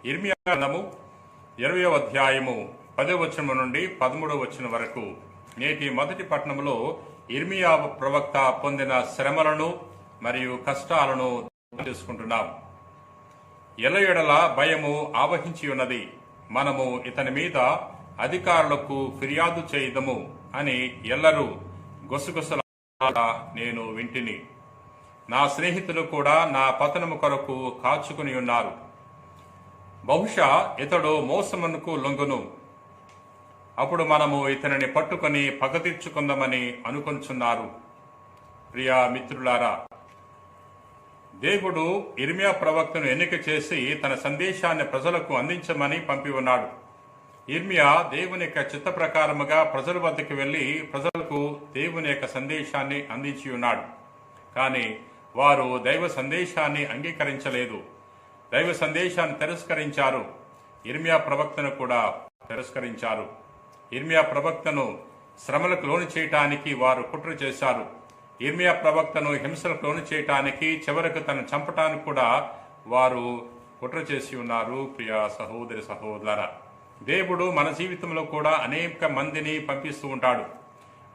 ఇర్మియా గ్రంథము 20వ అధ్యాయము 10వ వచనం నుండి 13వ వచనం వరకు నేటి మొదటి పట్టణంలో ఇర్మియా ప్రవక్త పొందిన శ్రమలను మరియు కష్టాలను చేసుకుంటున్నాం. ఎల్లయెడల భయము ఆవహించి ఉన్నది, మనము ఇతని మీద అధికారులకు ఫిర్యాదు చేయదము అని ఎల్లరూ గుసగుసలాడ నేను వింటిని. నా స్నేహితులు కూడా నా పతనము కొరకు కాచుకుని ఉన్నారు. బహుశా ఇతడు మోసమునకు లొంగును, అప్పుడు మనము ఇతనిని పట్టుకొని పగ తీర్చుకుందామని అనుకొంచున్నారు. ప్రియా మిత్రులారా, దేవుడు ఇర్మియా ప్రవక్తను ఎన్నిక చేసి తన సందేశాన్ని ప్రజలకు అందించమని పంపి ఉన్నాడు. ఇర్మియా దేవుని యొక్క చిత్త ప్రకారముగా ప్రజల వద్దకు వెళ్లి ప్రజలకు దేవుని యొక్క సందేశాన్ని అందించి ఉన్నాడు. కానీ వారు దైవ సందేశాన్ని అంగీకరించలేదు, దైవ సందేశాన్ని తిరస్కరించారు. ఇర్మియా ప్రవక్తను కూడా తిరస్కరించారు. ఇర్మియా ప్రవక్తను శ్రమలకు లోను చేయటానికి వారు కుట్ర చేశారు. ఇర్మియా ప్రవక్తను హింసలకు లోను చేయటానికి, చివరకు తను చంపటానికి కూడా వారు కుట్ర చేసి ఉన్నారు. ప్రియా సహోదరి సహోదర, దేవుడు మన జీవితంలో కూడా అనేక మందిని పంపిస్తూ ఉంటాడు.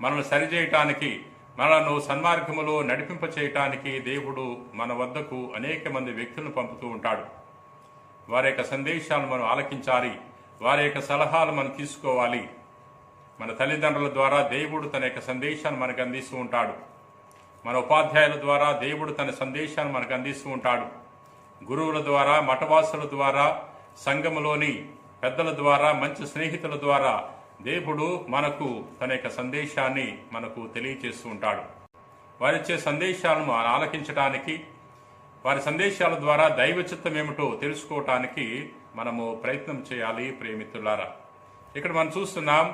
మనల్ని సరిచేయటానికి, మనను సన్మార్గములో నడిపింప చేయటానికి దేవుడు మన వద్దకు అనేక మంది వ్యక్తులను పంపుతూ ఉంటాడు. వారి యొక్క సందేశాలను మనం ఆలకించాలి, వారి యొక్క సలహాలు మనం తీసుకోవాలి. మన తల్లిదండ్రుల ద్వారా దేవుడు తన యొక్క సందేశాన్ని మనకు అందిస్తూ ఉంటాడు. మన ఉపాధ్యాయుల ద్వారా దేవుడు తన సందేశాన్ని మనకు అందిస్తూ ఉంటాడు. గురువుల ద్వారా, మఠవాసుల ద్వారా, సంఘములోని పెద్దల ద్వారా, మంచి స్నేహితుల ద్వారా దేవుడు మనకు తన యొక్క సందేశాన్ని మనకు తెలియచేస్తూ ఉంటాడు. వారిచ్చే సందేశాలను ఆలకించడానికి, వారి సందేశాల ద్వారా దైవ చిత్తం ఏమిటో తెలుసుకోవటానికి మనము ప్రయత్నం చేయాలి. ప్రియమిత్రులారా, ఇక్కడ మనం చూస్తున్నాం,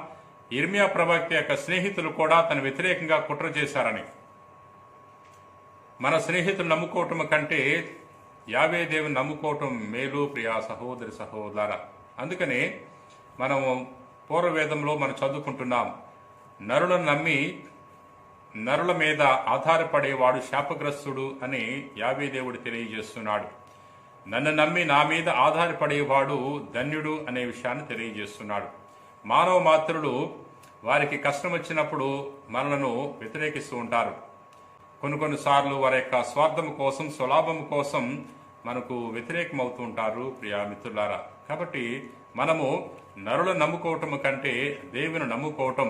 ఇర్మియా ప్రవక్త యొక్క స్నేహితులు కూడా తన వ్యతిరేకంగా కుట్ర చేశారని. మన స్నేహితులు నమ్ముకోవటం కంటే యావే దేవుని నమ్ముకోవటం మేలు. ప్రియా సహోదరి సహోదర, అందుకనే మనము పూర్వవేదంలో మనం చదువుకుంటున్నాం, నరులను నమ్మి నరుల మీద ఆధారపడేవాడు శాపగ్రస్తుడు అని యావే దేవుడు తెలియజేస్తున్నాడు. నన్ను నమ్మి నా మీద ఆధారపడేవాడు ధన్యుడు అనే విషయాన్ని తెలియజేస్తున్నాడు. మానవ మాత్రులు వారికి కష్టం వచ్చినప్పుడు మనలను వ్యతిరేకిస్తూ ఉంటారు. కొన్నిసార్లు వారి యొక్క స్వార్థం కోసం, స్వలాభం కోసం మనకు వ్యతిరేకమవుతూ ఉంటారు. ప్రియా మిత్రులారా, కాబట్టి మనము నరులను నమ్ముకోవటం కంటే దేవుని నమ్ముకోవటం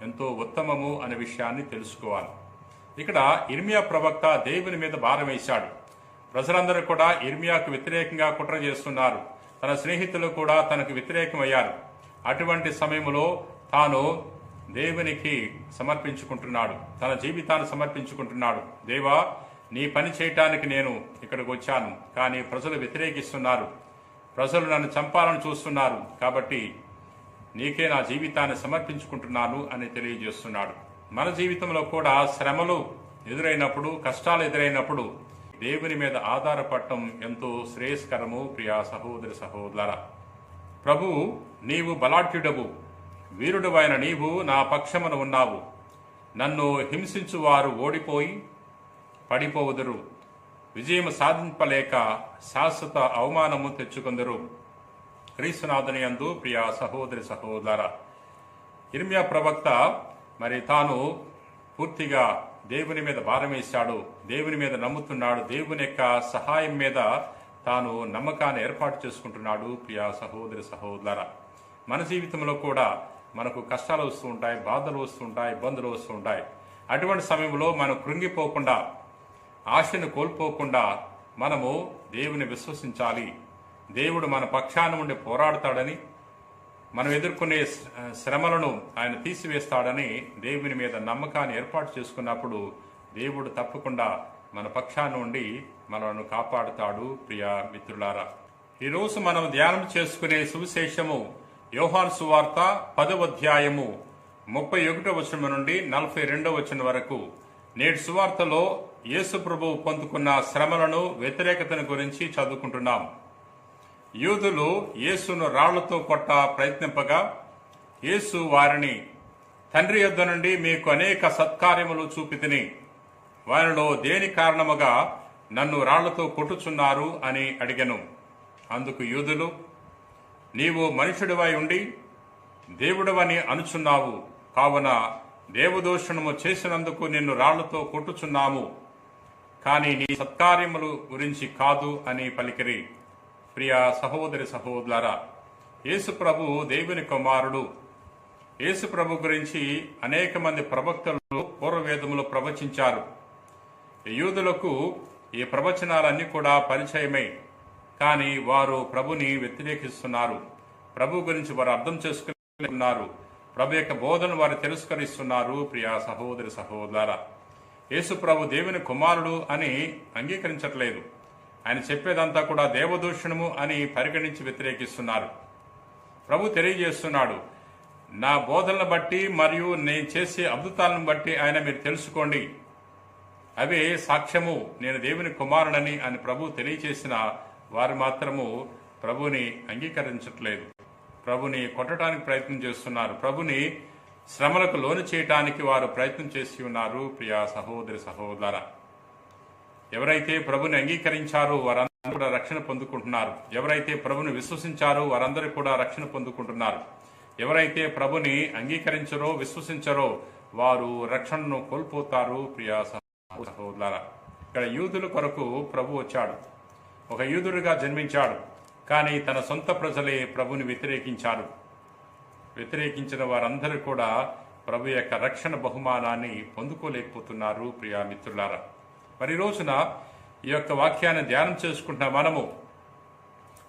ఎంతో ఉత్తమము అనే విషయాన్ని తెలుసుకోవాలి. ఇక్కడ ఇర్మియా ప్రవక్త దేవుని మీద భారం వేశాడు. ప్రజలందరూ కూడా ఇర్మియాకు వ్యతిరేకంగా కుట్ర చేస్తున్నారు. తన స్నేహితులు కూడా తనకు వ్యతిరేకమయ్యారు. అటువంటి సమయంలో తాను దేవునికి సమర్పించుకుంటున్నాడు, తన జీవితాన్ని సమర్పించుకుంటున్నాడు. దేవా, నీ పని చేయటానికి నేను ఇక్కడికి వచ్చాను, కానీ ప్రజలు వ్యతిరేకిస్తున్నారు, ప్రజలు నన్ను చంపాలని చూస్తున్నారు, కాబట్టి నీకే నా జీవితాన్ని సమర్పించుకుంటున్నాను అని తెలియజేస్తున్నాడు. మన జీవితంలో కూడా శ్రమలు ఎదురైనప్పుడు, కష్టాలు ఎదురైనప్పుడు దేవుని మీద ఆధారపడటం ఎంతో శ్రేయస్కరము. ప్రియా సహోదరి సహోదర, ప్రభువు నీవు బలాఢ్యుడవు, వీరుడు అయిన నీవు నా పక్షమున ఉన్నావు. నన్ను హింసించువారు ఓడిపోయి పడిపోవుదురు, విజయం సాధింపలేక శాశ్వత అవమానము తెచ్చుకొందరు. క్రీస్తునాథుని యందు ప్రియా సహోదరి సహోదర, ఇర్మియా ప్రవక్త మరి తాను పూర్తిగా దేవుని మీద భారం వేశాడు, దేవుని మీద నమ్ముతున్నాడు, దేవుని యొక్క సహాయం మీద తాను నమ్మకాన్ని ఏర్పాటు చేసుకుంటున్నాడు. ప్రియా సహోదరి సహోదర, మన జీవితంలో కూడా మనకు కష్టాలు వస్తూ ఉంటాయి, బాధలు వస్తూ ఉంటాయి, ఇబ్బందులు వస్తూ ఉంటాయి. అటువంటి సమయంలో మనం కృంగిపోకుండా, ఆశను కోల్పోకుండా మనము దేవుని విశ్వసించాలి. దేవుడు మన పక్షాన ఉండి పోరాడతాడని, మనం ఎదుర్కొనే శ్రమలను ఆయన తీసివేస్తాడని దేవుని మీద నమ్మకాన్ని ఏర్పాటు చేసుకున్నప్పుడు దేవుడు తప్పకుండా మన పక్షాన ఉండి మనను కాపాడుతాడు. ప్రియా మిత్రులారా, ఈరోజు మనం ధ్యానం చేసుకునే సువిశేషము యోహాను సువార్త 10వ అధ్యాయము 31వ వచనం నుండి 42వ వచనం వరకు. నేటి సువార్తలో యేసు ప్రభువు పొందుకున్న శ్రమలను, వ్యతిరేకతను గురించి చదువుకుంటున్నాం. యూదులు యేసును రాళ్లతో కొట్ట ప్రయత్నింపగా యేసు వారిని, తండ్రి యొద్ద నుండి మీకు అనేక సత్కార్యములు చూపితిని, వారిలో దేని కారణముగా నన్ను రాళ్లతో కొట్టుచున్నారు అని అడిగెను. అందుకు యూదులు, నీవు మనుషుడివై ఉండి దేవుడవని అనుచున్నావు, కావున దేవదూషణము చేసినందుకు నిన్ను రాళ్లతో కొట్టుచున్నాము, కానీ నీ సత్కార్యముల గురించి కాదు అని పలికిరి. ప్రియ సహోదరి సహోదరులారా, యేసు ప్రభు దేవుని కుమారుడు. యేసు ప్రభు గురించి అనేక మంది ప్రవక్తలు పూర్వవేదములో ప్రవచించారు. యూదులకు ఈ ప్రవచనాలన్నీ కూడా పరిచయమై, కానీ వారు ప్రభుని వ్యతిరేకిస్తున్నారు. ప్రభు గురించి వారు అర్థం చేసుకున్నారు. ప్రభు యొక్క బోధన వారు తిరస్కరిస్తున్నారు. ప్రియ సహోదరి సహోదరులారా, యేసు ప్రభు దేవుని కుమారుడు అని అంగీకరించట్లేదు. ఆయన చెప్పేదంతా కూడా దేవదూషణము అని పరిగణించి వ్యతిరేకిస్తున్నారు. ప్రభు తెలియజేస్తున్నాడు, నా బోధనను బట్టి మరియు నేను చేసే అద్భుతాలను బట్టి ఆయన మీరు తెలుసుకోండి, అవే సాక్ష్యము నేను దేవుని కుమారుడని అని ప్రభు తెలియచేసిన వారు మాత్రము ప్రభుని అంగీకరించట్లేదు. ప్రభుని కొట్టడానికి ప్రయత్నం చేస్తున్నారు. ప్రభుని శ్రమలకు లోను చేయటానికి వారు ప్రయత్నం చేసి ఉన్నారు. ప్రియ సహోదరి సహోదరులారా, ఎవరైతే ప్రభుని అంగీకరించారో వారందరూ కూడా రక్షణ పొందుకుంటున్నారు. ఎవరైతే ప్రభుని విశ్వసించారో వారందరూ కూడా రక్షణ పొందుకుంటున్నారు. ఎవరైతే ప్రభుని అంగీకరించరో విశ్వసించరో వారు రక్షణను కోల్పోతారు. ప్రియ సహోదరులారా, ఇక్కడ యూదుల కొరకు ప్రభు వచ్చాడు. ఒక యూదుడిగా జన్మించాడు. కానీ తన సొంత ప్రజలే ప్రభుని వ్యతిరేకించారు. వ్యతిరేకించిన వారందరూ కూడా ప్రభు యొక్క రక్షణ బహుమానాన్ని పొందుకోలేకపోతున్నారు. ప్రియా మిత్రులారా, మరి రోజున ఈ యొక్క వాక్యాన్ని ధ్యానం చేసుకుంటున్న మనము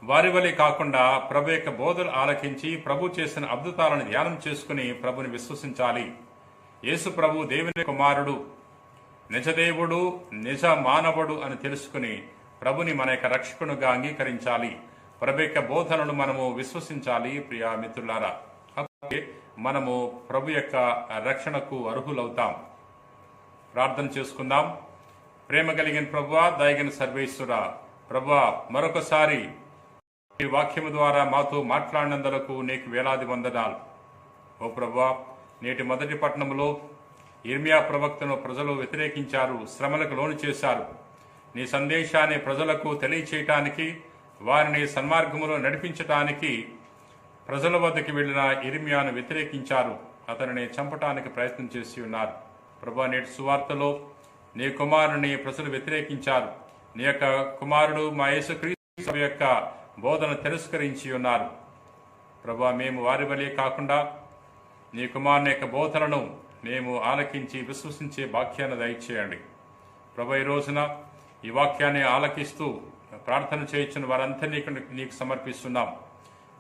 వారి వలె కాకుండా ప్రభు యొక్క బోధలు ఆలకించి ప్రభు చేసిన అద్భుతాలను ధ్యానం చేసుకుని ప్రభుని విశ్వసించాలి. యేసు ప్రభు దేవుని కుమారుడు, నిజదేవుడు, నిజ మానవుడు అని తెలుసుకుని ప్రభుని మన యొక్క రక్షకునుగా అంగీకరించాలి. ప్రభు యొక్క బోధనను మనము విశ్వసించాలి. ప్రియా మిత్రులారా, అప్పుడే మనము ప్రభు యొక్క రక్షణకు అర్హులవుతాం. ప్రార్థన చేసుకుందాం. ప్రేమ కలిగిన ప్రభువా, దయగిన సర్వేశ్వర ప్రభువా, మరొకసారి ఈ వాక్యము ద్వారా మాతో మాట్లాడినందులకు నీకు వేలాది వందనాలు. ఓ ప్రభువా, నేటి మొదటి పట్టణంలో ఇర్మియా ప్రవక్తను ప్రజలు వ్యతిరేకించారు, శ్రమలకు లోను చేశారు. నీ సందేశాన్ని ప్రజలకు తెలియచేయటానికి, వారిని సన్మార్గములో నడిపించటానికి ప్రజల వద్దకు వెళ్లిన ఇర్మియాను వ్యతిరేకించారు. అతనిని చంపటానికి ప్రయత్నం చేసి ఉన్నారు. ప్రభువా, నేటి సువార్తలో నీ కుమారుని ప్రజలు వ్యతిరేకించారు. నీ యొక్క కుమారుడు మా యేసుక్రీస్తు యొక్క బోధన తిరస్కరించి ఉన్నారు. ప్రభువా, మేము వారి వలె కాకుండా నీ కుమారుని యొక్క బోధనను మేము ఆలకించి విశ్వసించే భాగ్యాన్ని దయచేయండి. ప్రభు, ఈ రోజున ఈ వాక్యాన్ని ఆలకిస్తూ ప్రార్థన చేయించిన వారందరినీ నీకు సమర్పిస్తున్నాం.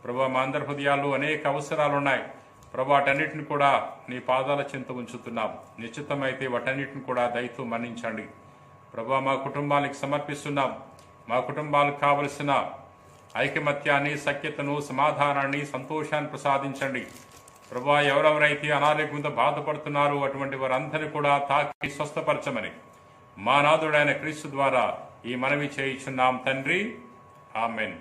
ప్రభు, మా అందరి హృదయాల్లో అనేక అవసరాలు ఉన్నాయి. ప్రభు, వాటన్నిటిని కూడా నీ పాదాల చెంత ఉంచుతున్నాం. నిశ్చితమైతే వాటన్నిటిని కూడా దయతో మన్నించండి. ప్రభు, మా కుటుంబానికి సమర్పిస్తున్నాం. మా కుటుంబాలకు కావలసిన ఐకమత్యాన్ని, సఖ్యతను, సమాధానాన్ని, సంతోషాన్ని ప్రసాదించండి. ప్రభు, ఎవరెవరైతే అనారోగ్యంతో బాధపడుతున్నారో అటువంటి వారందరినీ కూడా తాకి స్వస్థపరచమని మా నాథుడైన క్రీస్తు ద్వారా ఈ మనవి చేయుచున్నాం తండ్రి. ఆమెన్.